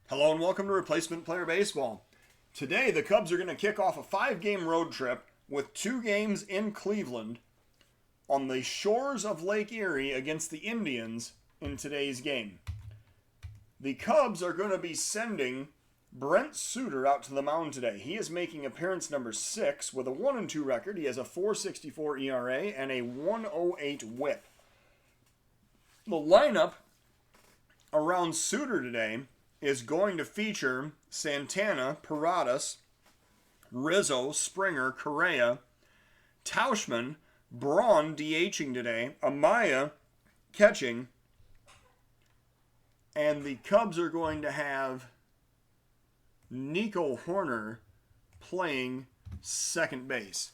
Hello and welcome to Replacement Player Baseball. Today, the Cubs are going to kick off a 5-game road trip with 2 games in Cleveland on the shores of Lake Erie against the Indians in today's game. The Cubs are going to be sending Brent Suter out to the mound today. He is making appearance number 6 with a 1-2 record. He has a 4.64 ERA and a 1.08 WHIP. The lineup around Suter today is going to feature Santana, Paradas, Rizzo, Springer, Correa, Tauchman, Braun DHing today, Amaya catching, and the Cubs are going to have Nico Horner playing second base.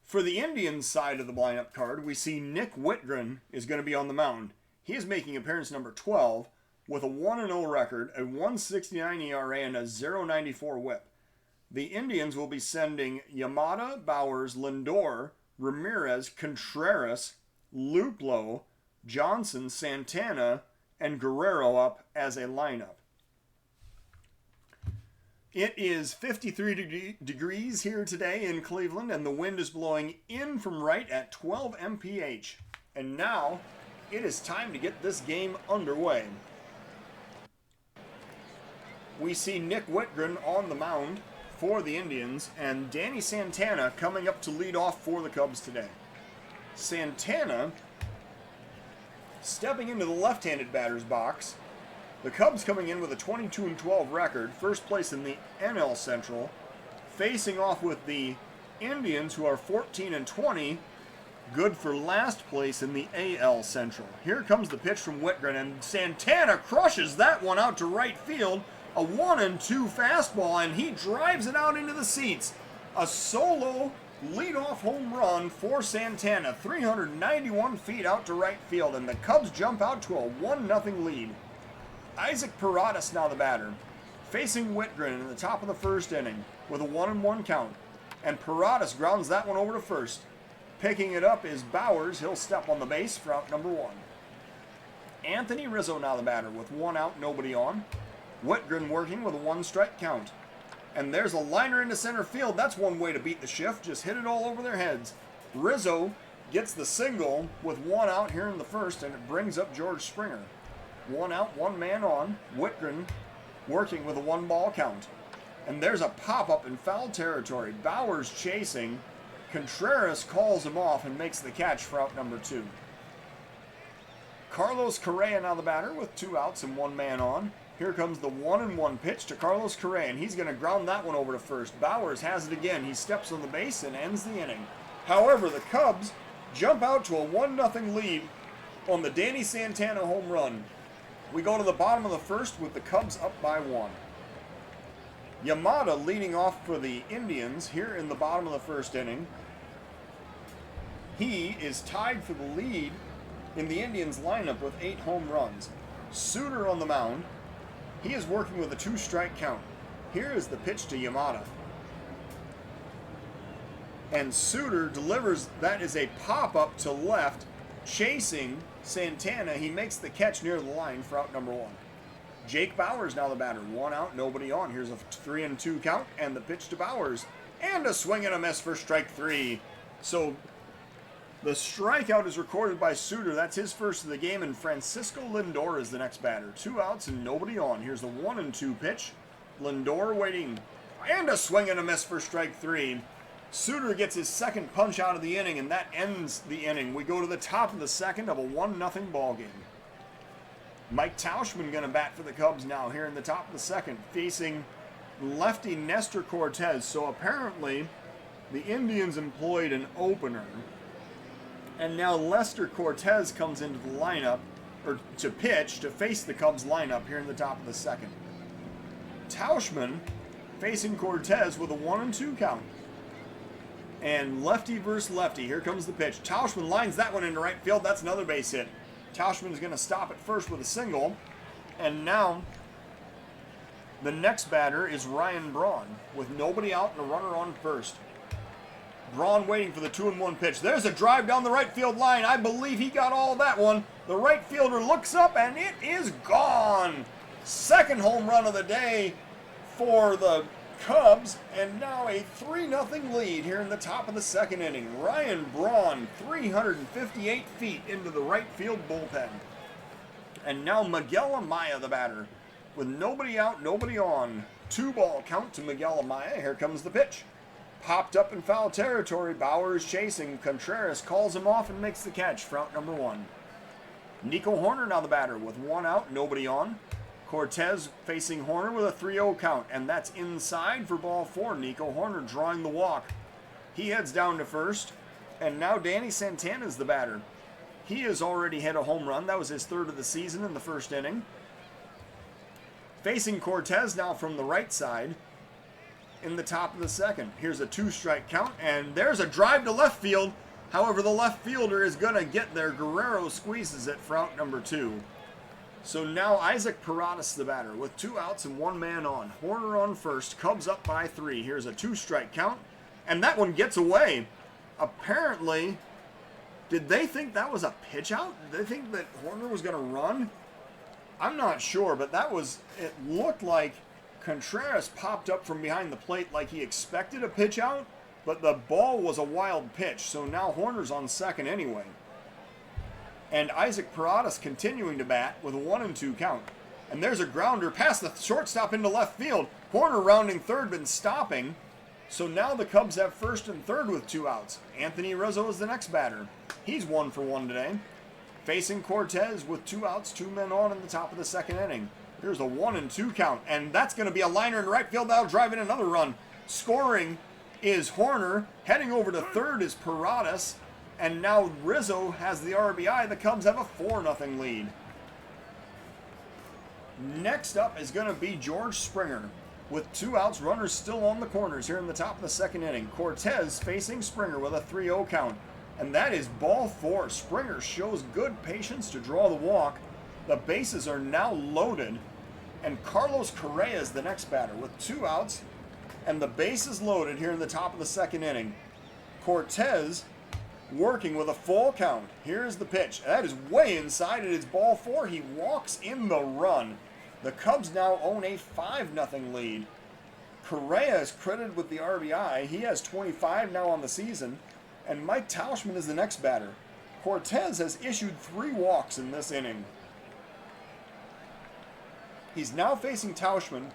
For the Indians side of the lineup card, we see Nick Whitgren is going to be on the mound. He is making appearance number 12 with a 1-0 record, a 1.69 ERA, and a 0.94 WHIP. The Indians will be sending Yamada, Bowers, Lindor, Ramirez, Contreras, Luplow, Johnson, Santana, and Guerrero up as a lineup. It is 53 degrees here today in Cleveland, and the wind is blowing in from right at 12 mph. And now it is time to get this game underway. We see Nick Whitgren on the mound for the Indians and Danny Santana coming up to lead off for the Cubs today. Santana stepping into the left-handed batter's box. The Cubs coming in with a 22-12 record, first place in the NL Central, facing off with the Indians, who are 14-20, good for last place in the AL Central. Here comes the pitch from Whitgren, and Santana crushes that one out to right field. A 1-2 fastball, and he drives it out into the seats. A solo leadoff home run for Santana, 391 feet out to right field, and the Cubs jump out to a 1-0 lead. Isaac Paradas now the batter, facing Whitgren in the top of the first inning with a 1-1 count, and Paradas grounds that one over to first. Picking it up is Bowers. He'll step on the base for out number 1. Anthony Rizzo now the batter with 1 out, nobody on. Whitgren working with a 1-strike count. And there's a liner into center field. That's one way to beat the shift. Just hit it all over their heads. Rizzo gets the single with 1 out here in the first, and it brings up George Springer. 1 out, 1 man on. Whitgren working with a 1-ball count. And there's a pop-up in foul territory. Bowers chasing. Contreras calls him off and makes the catch for out number 2. Carlos Correa now the batter with 2 outs and 1 man on. Here comes the 1-1 pitch to Carlos Correa, and he's going to ground that one over to first. Bowers has it again. He steps on the base and ends the inning. However, the Cubs jump out to a 1-0 lead on the Danny Santana home run. We go to the bottom of the first with the Cubs up by 1. Yamada leading off for the Indians here in the bottom of the first inning. He is tied for the lead in the Indians lineup with 8 home runs. Suter on the mound. He is working with a 2-strike count. Here is the pitch to Yamada. And Suter delivers, that is a pop-up to left, chasing Santana. He makes the catch near the line for out number 1. Jake Bowers now the batter. 1 out, nobody on. Here's a 3-2 count, and the pitch to Bowers. And a swing and a miss for strike 3. So the strikeout is recorded by Suter. That's his first of the game, and Francisco Lindor is the next batter. 2 outs and nobody on. Here's the 1-2 pitch. Lindor waiting. And a swing and a miss for strike 3. Suter gets his second punch out of the inning, and that ends the inning. We go to the top of the second of a 1-0 ball game. Mike Tauchman going to bat for the Cubs now here in the top of the second, facing lefty Nestor Cortez. So apparently the Indians employed an opener, and now Lester Cortez comes into the lineup, or to pitch, to face the Cubs lineup here in the top of the second. Tauchman facing Cortez with a 1-2 count. And lefty versus lefty. Here comes the pitch. Tauchman lines that one into right field. That's another base hit. Tauchman is going to stop at first with a single. And now the next batter is Ryan Braun with nobody out and a runner on first. Braun waiting for the 2-1 pitch. There's a drive down the right field line. I believe he got all of that one. The right fielder looks up and it is gone. Second home run of the day for the Cubs, and now a 3-0 lead here in the top of the second inning. Ryan Braun, 358 feet into the right field bullpen. And now Miguel Amaya, the batter, with nobody out, nobody on. 2-ball count to Miguel Amaya. Here comes the pitch. Popped up in foul territory. Bauers chasing. Contreras calls him off and makes the catch for out number 1. Nico Hoerner now the batter with 1 out, nobody on. Cortez facing Hoerner with a 3-0 count, and that's inside for ball 4. Nico Hoerner drawing the walk. He heads down to first, and now Danny Santana's the batter. He has already hit a home run. That was his 3rd of the season in the first inning. Facing Cortez now from the right side in the top of the second. Here's a 2-strike count, and there's a drive to left field. However, the left fielder is going to get there. Guerrero squeezes it for out number 2. So now Isaac Paradas the batter with 2 outs and 1 man on. Hoerner on first. Cubs up by 3. Here's a 2-strike count, and that one gets away. Apparently, did they think that was a pitch out? Did they think that Hoerner was going to run? I'm not sure, but it looked like Contreras popped up from behind the plate like he expected a pitch out, but the ball was a wild pitch, so now Hoerner's on second anyway. And Isaac Paradas continuing to bat with a 1-2 count. And there's a grounder past the shortstop into left field. Hoerner rounding third, been stopping. So now the Cubs have first and third with 2 outs. Anthony Rizzo is the next batter. He's 1 for 1 today. Facing Cortez with 2 outs, 2 men on in the top of the second inning. Here's a 1-2 count, and that's going to be a liner in right field. That'll drive in another run. Scoring is Hoerner. Heading over to third is Paradas. And now Rizzo has the RBI. The Cubs have a 4-0 lead. Next up is going to be George Springer. With 2 outs, runners still on the corners here in the top of the second inning. Cortez facing Springer with a 3-0 count. And that is ball 4. Springer shows good patience to draw the walk. The bases are now loaded. And Carlos Correa is the next batter with 2 outs. And the bases loaded here in the top of the second inning. Cortez working with a full count. Here's the pitch. That is way inside. It is ball 4. He walks in the run. The Cubs now own a 5-0 lead. Correa is credited with the RBI. He has 25 now on the season. And Mike Tauschman is the next batter. Cortez has issued 3 walks in this inning. He's now facing Tauschman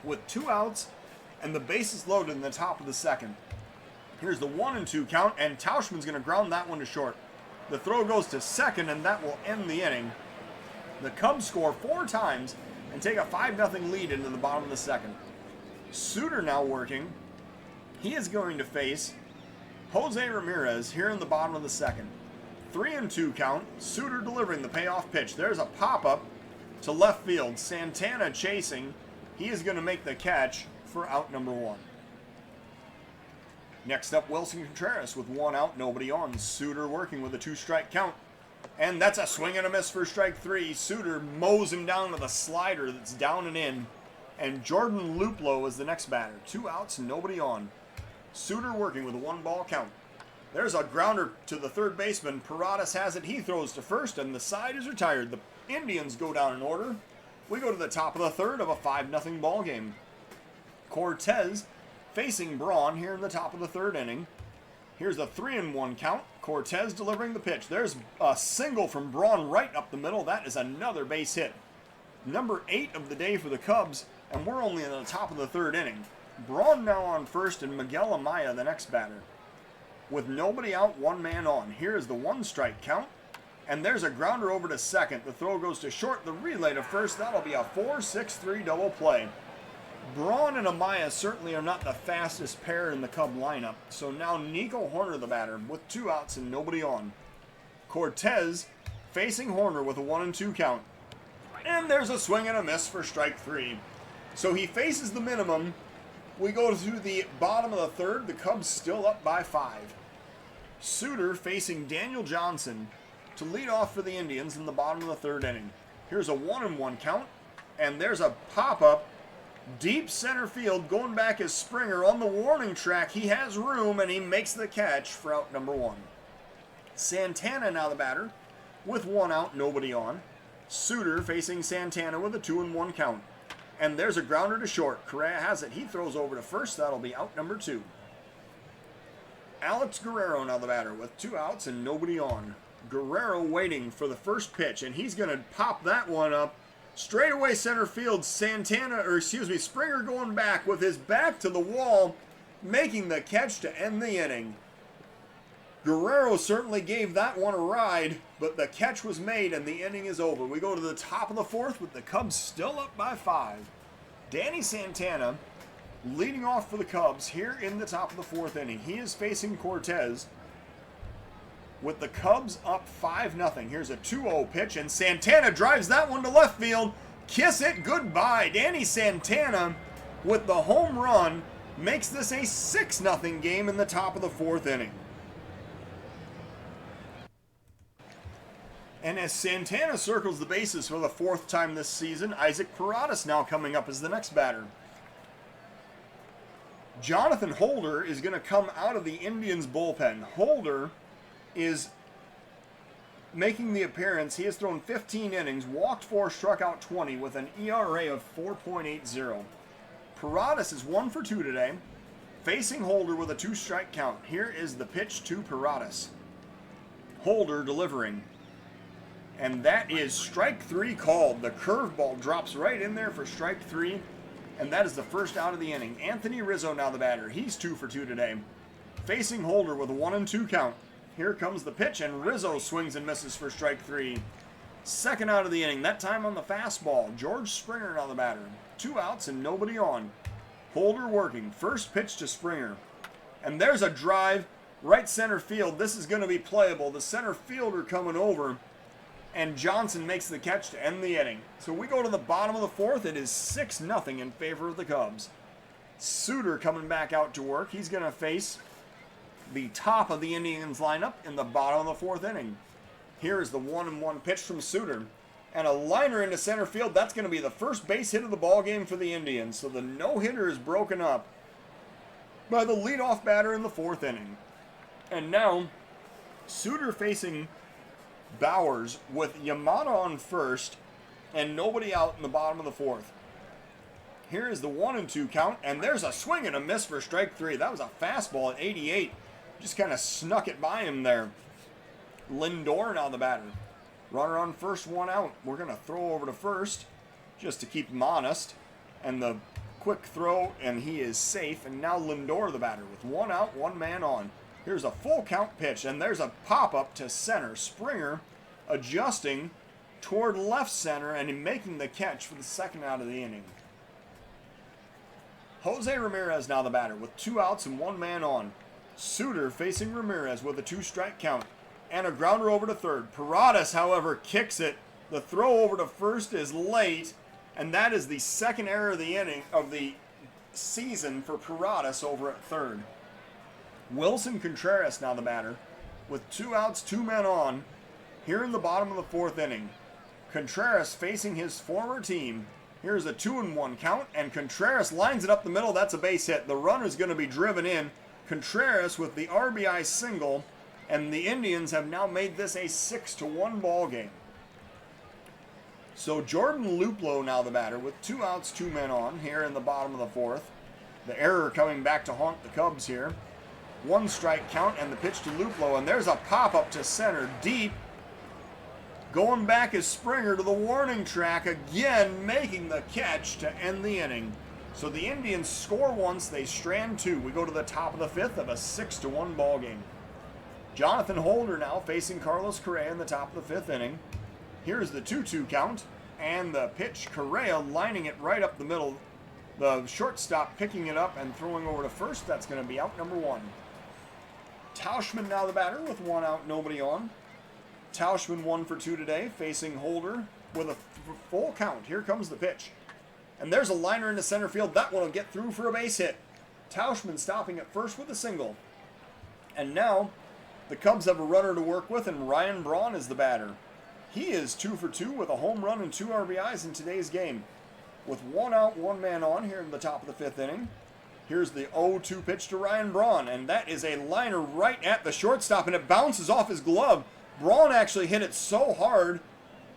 with 2 outs and the bases loaded in the top of the second. Here's the 1-2 count, and Tauschman's going to ground that one to short. The throw goes to second, and that will end the inning. The Cubs score 4 times and take a 5-0 lead into the bottom of the second. Suter now working. He is going to face Jose Ramirez here in the bottom of the second. 3-2 count. Suter delivering the payoff pitch. There's a pop-up to left field. Santana chasing. He is going to make the catch for out number 1. Next up, Wilson Contreras with 1 out, nobody on. Suter working with a 2-strike count. And that's a swing and a miss for strike 3. Suter mows him down with a slider that's down and in. And Jordan Luplow is the next batter. 2 outs, nobody on. Suter working with a 1-ball count. There's a grounder to the third baseman. Paradas has it. He throws to first, and the side is retired. The Indians go down in order. We go to the top of the third of a 5-0 ball game. Cortez facing Braun here in the top of the third inning. Here's a 3-1 count. Cortez delivering the pitch. There's a single from Braun right up the middle. That is another base hit. Number 8 of the day for the Cubs, and we're only in the top of the third inning. Braun now on first, and Miguel Amaya the next batter. With nobody out, 1 man on. Here is the 1-strike count. And there's a grounder over to second. The throw goes to short. The relay to first. That'll be a 4-6-3 double play. Braun and Amaya certainly are not the fastest pair in the Cub lineup. So now Nico Hoerner the batter with 2 outs and nobody on. Cortez facing Hoerner with a 1-2 count. And there's a swing and a miss for strike 3. So he faces the minimum. We go to the bottom of the third. The Cubs still up by 5. Suter facing Daniel Johnson to lead off for the Indians in the bottom of the third inning. Here's a 1-1 count. And there's a pop-up. Deep center field, going back is Springer on the warning track. He has room, and he makes the catch for out number 1. Santana now the batter with 1 out, nobody on. Suter facing Santana with a 2-1 count. And there's a grounder to short. Correa has it. He throws over to first. That'll be out number 2. Alex Guerrero now the batter with 2 outs and nobody on. Guerrero waiting for the first pitch, and he's going to pop that one up. Straightaway center field, Springer going back with his back to the wall, making the catch to end the inning. Guerrero certainly gave that one a ride, but the catch was made and the inning is over. We go to the top of the 4th with the Cubs still up by 5. Danny Santana leading off for the Cubs here in the top of the 4th inning. He is facing Cortez with the Cubs up 5-0. Here's a 2-0 pitch, and Santana drives that one to left field. Kiss it goodbye. Danny Santana with the home run makes this a 6-0 game in the top of the 4th inning. And as Santana circles the bases for the 4th time this season, Isaac Paradas now coming up as the next batter. Jonathan Holder is going to come out of the Indians bullpen. Holder is making the appearance. He has thrown 15 innings, walked 4, struck out 20 with an ERA of 4.80. Paradas is 1 for 2 today, facing Holder with a 2-strike count. Here is the pitch to Paradas. Holder delivering. And that is strike 3 called. The curveball drops right in there for strike 3. And that is the first out of the inning. Anthony Rizzo now the batter. He's 2 for 2 today. Facing Holder with a 1-2 count. Here comes the pitch, and Rizzo swings and misses for strike 3. Second out of the inning, that time on the fastball. George Springer now the batter. 2 outs and nobody on. Holder working. First pitch to Springer. And there's a drive right center field. This is going to be playable. The center fielder coming over, and Johnson makes the catch to end the inning. So we go to the bottom of the 4th. It is 6-0 in favor of the Cubs. Suter coming back out to work. He's going to face the top of the Indians lineup in the bottom of the 4th inning. Here is the 1-1 pitch from Suter. And a liner into center field. That's going to be the first base hit of the ball game for the Indians. So the no-hitter is broken up by the leadoff batter in the 4th inning. And now, Suter facing Bowers with Yamada on first and nobody out in the bottom of the 4th. Here is the 1-2 count, and there's a swing and a miss for strike 3. That was a fastball at 88. Just kind of snuck it by him there. Lindor now the batter. Runner on first, 1 out. We're going to throw over to first just to keep him honest. And the quick throw, and he is safe. And now Lindor the batter with 1 out, 1 man on. Here's a full count pitch, and there's a pop-up to center. Springer adjusting toward left center and making the catch for the second out of the inning. Jose Ramirez now the batter with 2 outs and 1 man on. Suter facing Ramirez with a 2-strike count and a grounder over to third. Paradas, however, kicks it. The throw over to first is late, and that is the second error of the inning of the season for Paradas over at third. Wilson Contreras now the batter with 2 outs, 2 men on here in the bottom of the 4th inning. Contreras facing his former team. Here's a 2-1 count, and Contreras lines it up the middle. That's a base hit. The runner's going to be driven in. Contreras with the RBI single, and the Indians have now made this a 6-1 ball game. So Jordan Luplow now the batter with 2 outs, 2 men on here in the bottom of the 4th. The error coming back to haunt the Cubs here. 1-strike count and the pitch to Luplow, and there's a pop-up to center deep. Going back is Springer to the warning track, again making the catch to end the inning. So the Indians score once, they strand 2. We go to the top of the 5th of a 6-1 ball game. Jonathan Holder now facing Carlos Correa in the top of the 5th inning. Here's the 2-2 count, and the pitch, Correa lining it right up the middle. The shortstop picking it up and throwing over to first. That's going to be out number 1. Tauchman now the batter with 1 out, nobody on. Tauchman 1 for 2 today, facing Holder with a full count. Here comes the pitch. And there's a liner into center field. That one will get through for a base hit. Tauchman stopping at first with a single. And now the Cubs have a runner to work with, and Ryan Braun is the batter. He is 2 for 2 with a home run and 2 RBIs in today's game. With 1 out, 1 man on here in the top of the 5th inning. Here's the 0-2 pitch to Ryan Braun, and that is a liner right at the shortstop, and it bounces off his glove. Braun actually hit it so hard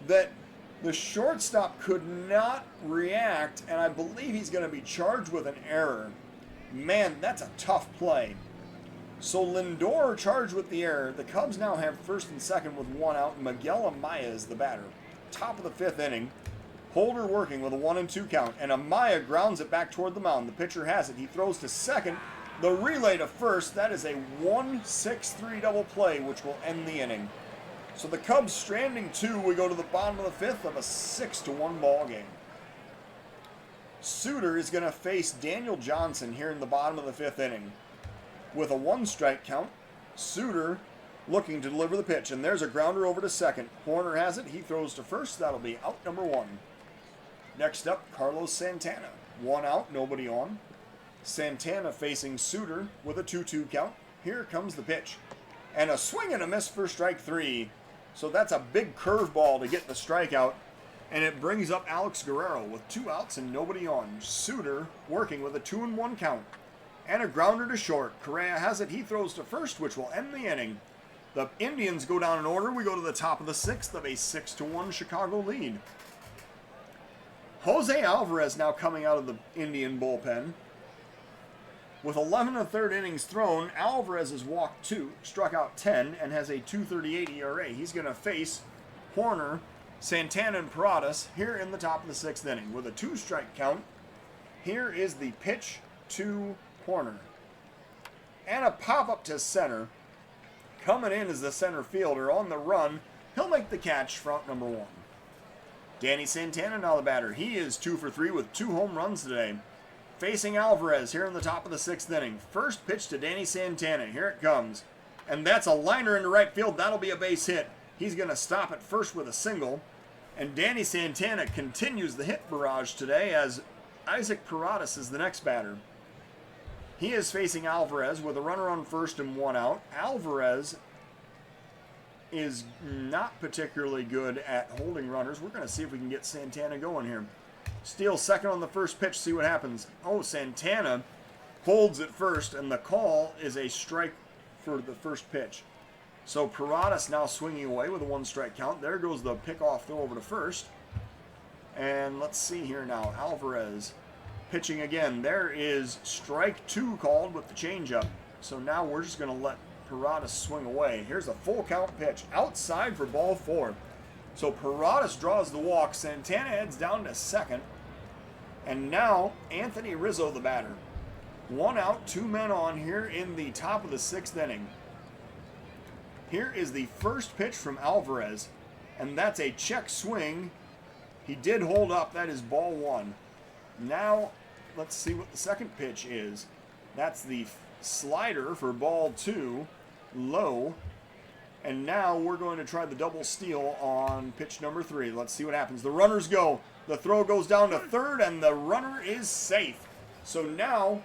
that the shortstop could not react, and I believe he's going to be charged with an error. Man, that's a tough play. So Lindor charged with the error. The Cubs now have first and second with one out. Miguel Amaya is the batter. Top of the fifth inning. Holder working with a 1-2 count, and Amaya grounds it back toward the mound. The pitcher has it. He throws to second. The relay to first. That is a 1-6-3 double play, which will end the inning. So the Cubs stranding two. We go to the bottom of the fifth of a 6-1 ball game. Suter is going to face Daniel Johnson here in the bottom of the fifth inning. With a 1-strike count, Suter looking to deliver the pitch, and there's a grounder over to second. Horner has it. He throws to first. That'll be out number one. Next up, Carlos Santana. One out, nobody on. Santana facing Suter with a 2-2 count. Here comes the pitch. And a swing and a miss for strike three. So that's a big curveball to get the strikeout. And it brings up Alex Guerrero with 2 outs and nobody on. Suter working with a 2-1 count. And a grounder to short. Correa has it. He throws to first, which will end the inning. The Indians go down in order. We go to the top of the sixth of a 6-1 Chicago lead. Jose Alvarez now coming out of the Indian bullpen. With 11 1/3 innings thrown, Alvarez has walked 2, struck out 10, and has a 2.38 ERA. He's going to face Horner, Santana, and Paradas here in the top of the sixth inning. With a 2-strike count, here is the pitch to Horner. And a pop-up to center. Coming in as the center fielder on the run. He'll make the catch for out number one. Danny Santana now the batter. He is 2 for 3 with 2 home runs today. Facing Alvarez here in the top of the sixth inning. First pitch to Danny Santana. Here it comes. And that's a liner into right field. That'll be a base hit. He's going to stop at first with a single. And Danny Santana continues the hit barrage today as Isaac Paradas is the next batter. He is facing Alvarez with a runner on first and 1 out. Alvarez is not particularly good at holding runners. We're going to see if we can get Santana going here. Steals second on the first pitch, see what happens. Oh, Santana holds at first, and the call is a strike for the first pitch. So Paradas now swinging away with a 1-strike count. There goes the pickoff throw over to first. And let's see here now. Alvarez pitching again. There is strike 2 called with the changeup. So now we're just going to let Paradas swing away. Here's a full count pitch. Outside for ball 4. So Paradas draws the walk. Santana heads down to second. And now Anthony Rizzo the batter. 1 out, 2 men on here in the top of the sixth inning. Here is the first pitch from Alvarez. And that's a check swing. He did hold up. That is ball 1. Now let's see what the second pitch is. That's the slider for ball 2. Low. And now we're going to try the double steal on pitch number 3. Let's see what happens. The runners go. The throw goes down to third, and the runner is safe. So now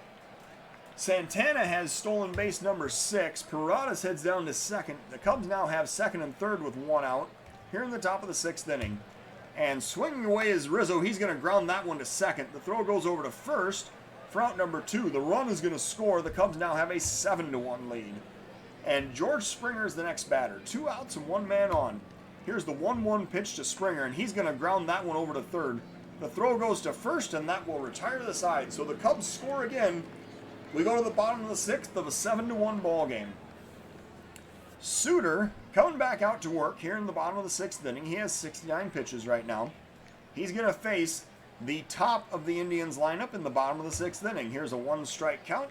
Santana has stolen base number 6. Paradas heads down to second. The Cubs now have second and third with 1 out here in the top of the sixth inning. And swinging away is Rizzo. He's going to ground that one to second. The throw goes over to first for out number 2. The run is going to score. The Cubs now have a 7-1 lead. And George Springer is the next batter. 2 outs and 1 man on. Here's the 1-1 pitch to Springer, and he's going to ground that one over to third. The throw goes to first, and that will retire to the side. So the Cubs score again. We go to the bottom of the sixth of a 7-1 ball game. Suter coming back out to work here in the bottom of the sixth inning. He has 69 pitches right now. He's going to face the top of the Indians lineup in the bottom of the sixth inning. Here's a 1-strike count.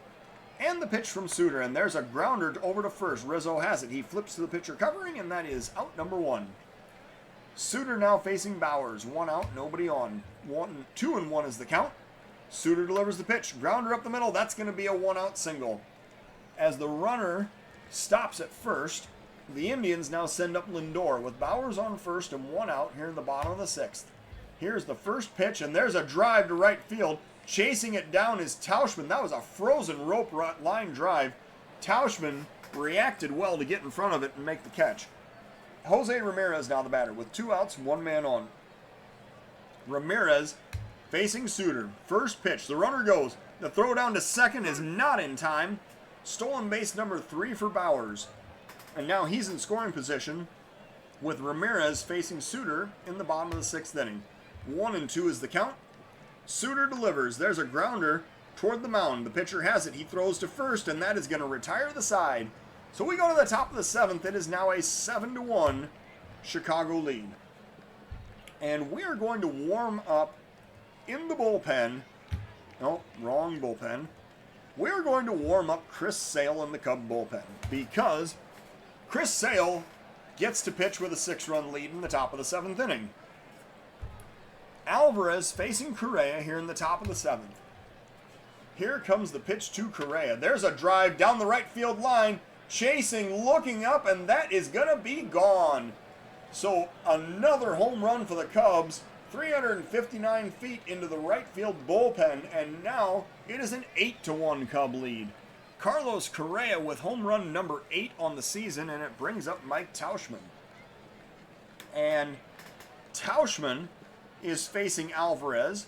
And the pitch from Suter, and there's a grounder over to first. Rizzo has it. He flips to the pitcher covering, and that is out number 1. Suter now facing Bowers. 1 out, nobody on. 2-1 is the count. Suter delivers the pitch. Grounder up the middle. That's going to be a 1-out single. As the runner stops at first, the Indians now send up Lindor with Bowers on first and 1 out here in the bottom of the sixth. Here's the first pitch, and there's a drive to right field. Chasing it down is Tauchman. That was a frozen rope line drive. Tauchman reacted well to get in front of it and make the catch. Jose Ramirez now the batter with 2 outs, 1 man on. Ramirez facing Suter. First pitch. The runner goes. The throw down to second is not in time. Stolen base number 3 for Bowers. And now he's in scoring position with Ramirez facing Suter in the bottom of the 6th inning. 1-2 is the count. Suter delivers. There's a grounder toward the mound. The pitcher has it. He throws to first, and that is going to retire the side. So we go to the top of the 7th. It is now a 7-1 Chicago lead. And we are going to warm up in the bullpen. No, wrong bullpen. We're going to warm up Chris Sale in the Cub bullpen because Chris Sale gets to pitch with a 6-run lead in the top of the 7th inning. Alvarez facing Correa here in the top of the 7th. Here comes the pitch to Correa. There's a drive down the right field line. Chasing, looking up, and that is going to be gone. So another home run for the Cubs. 359 feet into the right field bullpen, and now it is an 8-1 Cub lead. Carlos Correa with home run number 8 on the season, and it brings up Mike Tauchman. And Tauchman is facing Alvarez.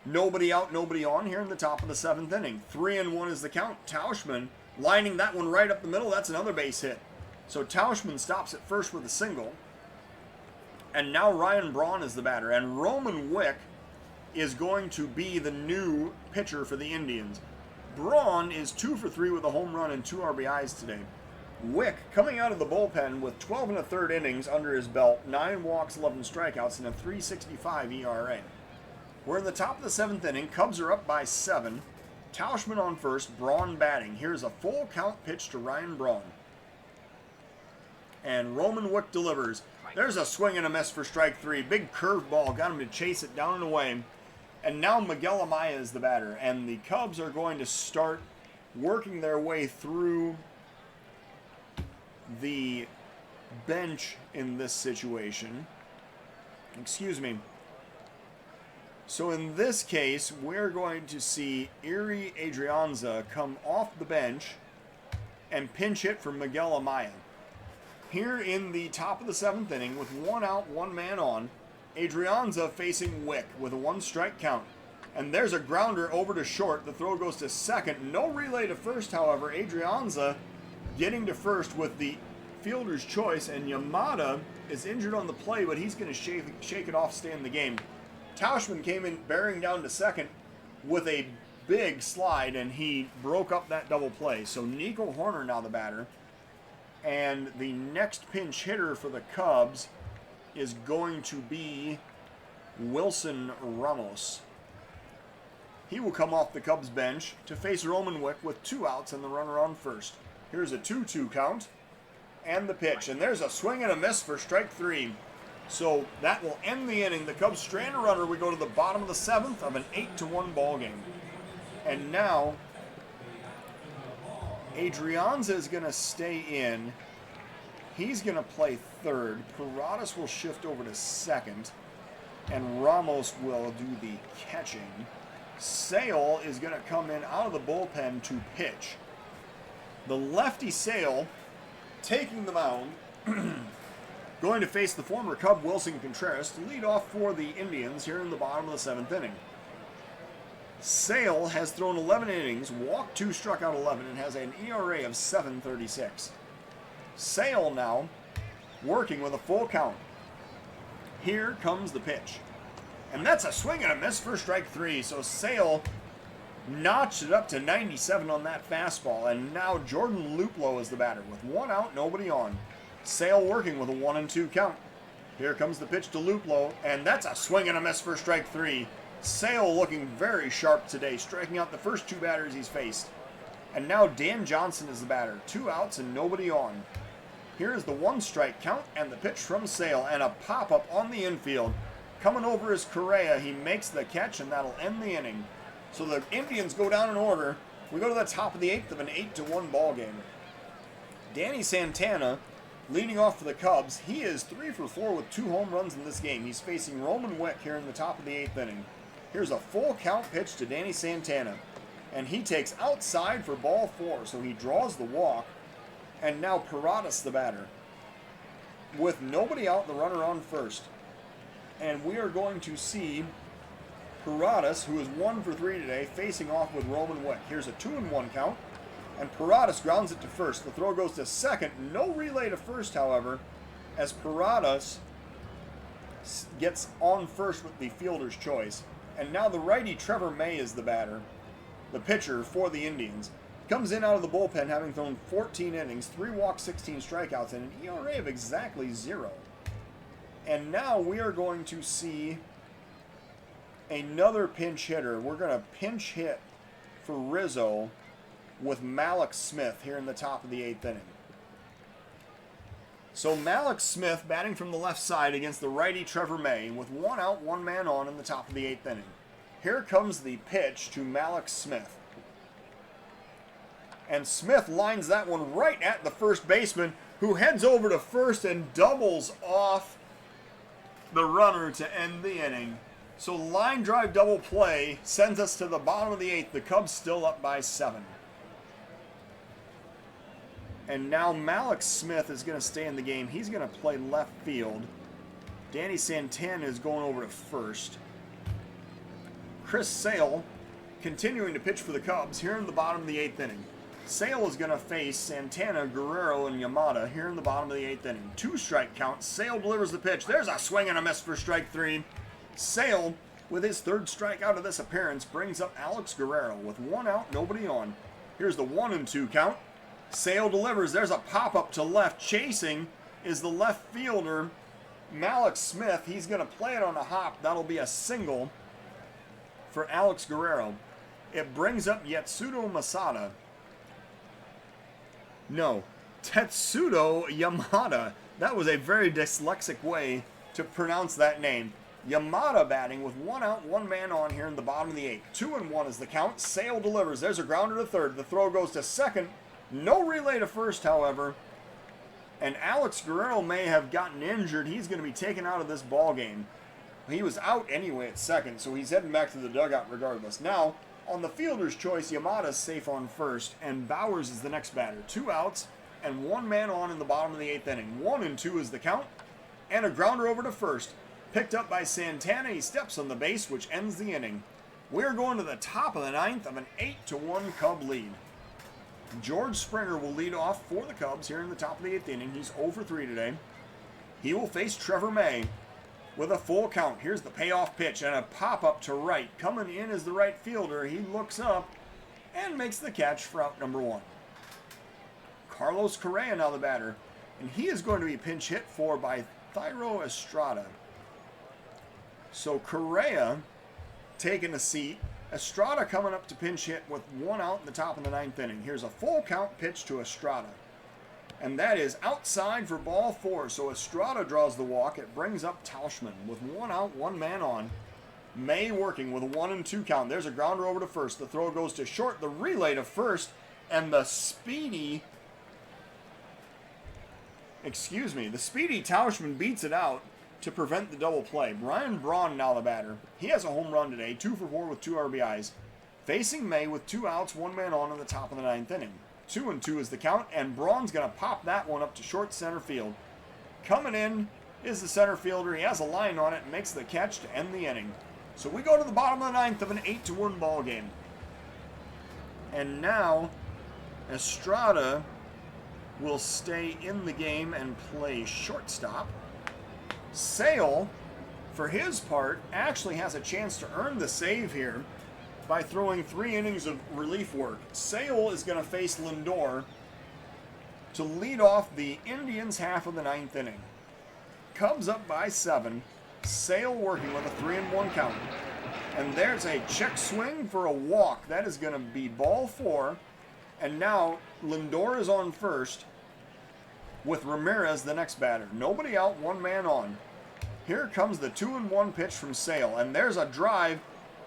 Nobody out, nobody on here in the top of the 7th inning. 3-1 is the count. Tauchman lining that one right up the middle. That's another base hit. So Tauchman stops at first with a single. And now Ryan Braun is the batter. And Roman Wick is going to be the new pitcher for the Indians. Braun is 2 for 3 with a home run and 2 RBIs today. Wick coming out of the bullpen with 12 1/3 innings under his belt, 9 walks, 11 strikeouts, and a 3.65 ERA. We're in the top of the 7th inning. Cubs are up by 7. Tauchman on first, Braun batting. Here's a full count pitch to Ryan Braun. And Roman Wick delivers. There's a swing and a miss for strike 3. Big curveball, got him to chase it down and away. And now Miguel Amaya is the batter. And the Cubs are going to start working their way through the bench in this situation. Excuse me. So in this case, we're going to see Erie Adrianza come off the bench and pinch hit for Miguel Amaya. Here in the top of the 7th inning, with 1 out, 1 man on, Adrianza facing Wick with a 1-strike count. And there's a grounder over to short. The throw goes to second. No relay to first, however. Adrianza getting to first with the fielder's choice, and Yamada is injured on the play, but he's going to shake it off, stay in the game. Tauchman came in bearing down to second with a big slide, and he broke up that double play. So Nico Horner now the batter. And the next pinch hitter for the Cubs is going to be Wilson Ramos. He will come off the Cubs bench to face Roman Wick with 2 outs and the runner on first. Here's a 2-2 count and the pitch. And there's a swing and a miss for strike 3. So that will end the inning. The Cubs strand a runner. We go to the bottom of the 7th of an 8-1 ball game. And now Adrianza is going to stay in. He's going to play third. Paradas will shift over to second. And Ramos will do the catching. Sale is going to come in out of the bullpen to pitch. The lefty Sale taking the mound. Going to face the former Cub Wilson Contreras to lead off for the Indians here in the bottom of the 7th inning. Sale has thrown 11 innings, walked 2, struck out 11, and has an ERA of 7.36. Sale now working with a full count. Here comes the pitch. And that's a swing and a miss for strike 3. So Sale notched it up to 97 on that fastball. And now Jordan Luplow is the batter with 1 out, nobody on. Sale working with a 1-2 count. Here comes the pitch to Luplow, and that's a swing and a miss for strike 3. Sale looking very sharp today, striking out the first 2 batters he's faced. And now Dan Johnson is the batter. 2 outs and nobody on. Here is the 1-strike count and the pitch from Sale, and a pop-up on the infield. Coming over is Correa. He makes the catch, and that'll end the inning. So the Indians go down in order. We go to the top of the 8th of an 8-1 ball game. Danny Santana leading off for the Cubs. He is 3 for 4 with 2 home runs in this game. He's facing Roman Wick here in the top of the 8th inning. Here's a full count pitch to Danny Santana. And he takes outside for ball 4, so he draws the walk. And now Paradas the batter. With nobody out, the runner on first. And we are going to see Paradas, who is 1 for 3 today, facing off with Roman Wick. Here's a 2-1 count. And Paradas grounds it to first. The throw goes to second. No relay to first, however. as Paradas gets on first with the fielder's choice. And now the righty Trevor May is the batter, the pitcher for the Indians. Comes in out of the bullpen having thrown 14 innings, 3 walks, 16 strikeouts, and an ERA of exactly 0. And now we are going to see another pinch hitter. We're going to pinch hit for Rizzo with Mallex Smith here in the top of the 8th inning. So Mallex Smith batting from the left side against the righty Trevor May with 1 out, 1 man on in the top of the 8th inning. Here comes the pitch to Mallex Smith. And Smith lines that one right at the first baseman, who heads over to first and doubles off the runner to end the inning. So line drive double play sends us to the bottom of the 8th. The Cubs still up by 7. And now Mallex Smith is going to stay in the game. He's going to play left field. Danny Santana is going over to first. Chris Sale continuing to pitch for the Cubs here in the bottom of the 8th inning. Sale is going to face Santana, Guerrero, and Yamada here in the bottom of the 8th inning. 2-strike count. Sale delivers the pitch. There's a swing and a miss for strike 3. Sale, with his 3rd strikeout of this appearance, brings up Alex Guerrero with 1 out, nobody on. Here's the 1-2 count. Sale delivers. There's a pop-up to left. Chasing is the left fielder, Mallex Smith. He's going to play it on a hop. That'll be a single for Alex Guerrero. It brings up Yatsudo Masada. No, Tetsudo Yamada. That was a very dyslexic way to pronounce that name. Yamada batting with 1 out, 1 man on here in the bottom of the 8th. 2-1 is the count. Sale delivers. There's a grounder to third. The throw goes to second. No relay to first, however. And Alex Guerrero may have gotten injured. He's going to be taken out of this ball game. He was out anyway at second, so he's heading back to the dugout regardless. Now, on the fielder's choice, Yamada's safe on first, and Bowers is the next batter. 2 outs and 1 man on in the bottom of the 8th inning. 1-2 is the count, and a grounder over to first. Picked up by Santana. He steps on the base, which ends the inning. We're going to the top of the 9th of an 8-1 Cub lead. George Springer will lead off for the Cubs here in the top of the 8th inning. He's 0-3 today. He will face Trevor May with a full count. Here's the payoff pitch and a pop-up to right. Coming in as the right fielder, he looks up and makes the catch for out number 1. Carlos Correa now the batter, and he is going to be pinch hit for by Thairo Estrada. So Correa taking a seat. Estrada coming up to pinch hit with 1 out in the top of the 9th inning. Here's a full count pitch to Estrada. And that is outside for ball 4. So Estrada draws the walk. It brings up Tauschman with 1 out, 1 man on. May working with a 1-2 count. There's a grounder over to first. The throw goes to short. The relay to first. And the speedy Tauschman beats it out to prevent the double play. Brian Braun now the batter. He has a home run today. 2 for 4 with 2 RBIs. Facing May with 2 outs, 1 man on in the top of the 9th inning. 2-2 is the count, and Braun's going to pop that one up to short center field. Coming in is the center fielder. He has a line on it and makes the catch to end the inning. So we go to the bottom of the 9th of an 8-1 ball game. And now Estrada will stay in the game and play shortstop. Sale, for his part, actually has a chance to earn the save here by throwing 3 innings of relief work. Sale is going to face Lindor to lead off the Indians' half of the 9th inning. Cubs up by 7. Sale working with a 3-1 count. And there's a check swing for a walk. That is going to be ball 4. And now Lindor is on first with Ramirez the next batter. Nobody out, 1 man on. Here comes the 2-1 pitch from Sale. And there's a drive.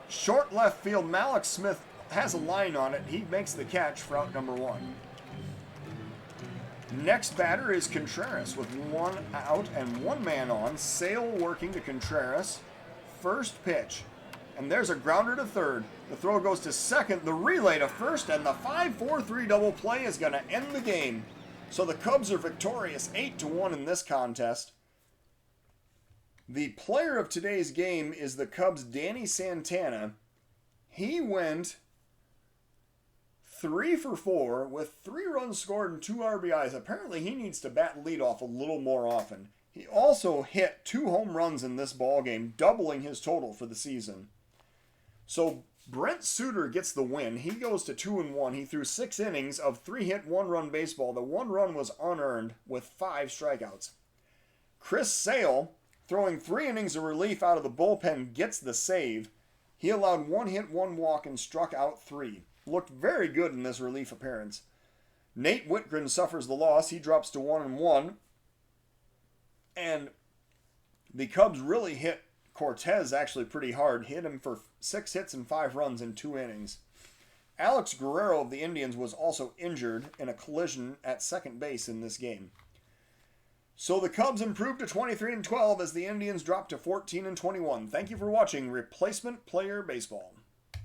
Short left field. Mallex Smith has a line on it. He makes the catch for out number 1. Next batter is Contreras with 1 out and 1 man on. Sale working to Contreras. First pitch. And there's a grounder to third. The throw goes to second. The relay to first. And the 5-4-3 double play is going to end the game. So the Cubs are victorious 8-1 in this contest. The player of today's game is the Cubs' Danny Santana. He went 3 for 4 with 3 runs scored and 2 RBIs. Apparently he needs to bat leadoff a little more often. He also hit 2 home runs in this ballgame, doubling his total for the season. So Brent Suter gets the win. He goes to 2-1. He threw 6 innings of 3-hit, 1-run baseball. The 1 run was unearned with 5 strikeouts. Chris Sale, throwing 3 innings of relief out of the bullpen, gets the save. He allowed 1 hit, 1 walk, and struck out 3. Looked very good in this relief appearance. Nate Whitgren suffers the loss. He drops to 1-1. And the Cubs really hit Cortez actually pretty hard. Hit him for 6 hits and 5 runs in 2 innings. Alex Guerrero of the Indians was also injured in a collision at second base in this game. So the Cubs improved to 23-12 as the Indians dropped to 14-21. Thank you for watching Replacement Player Baseball.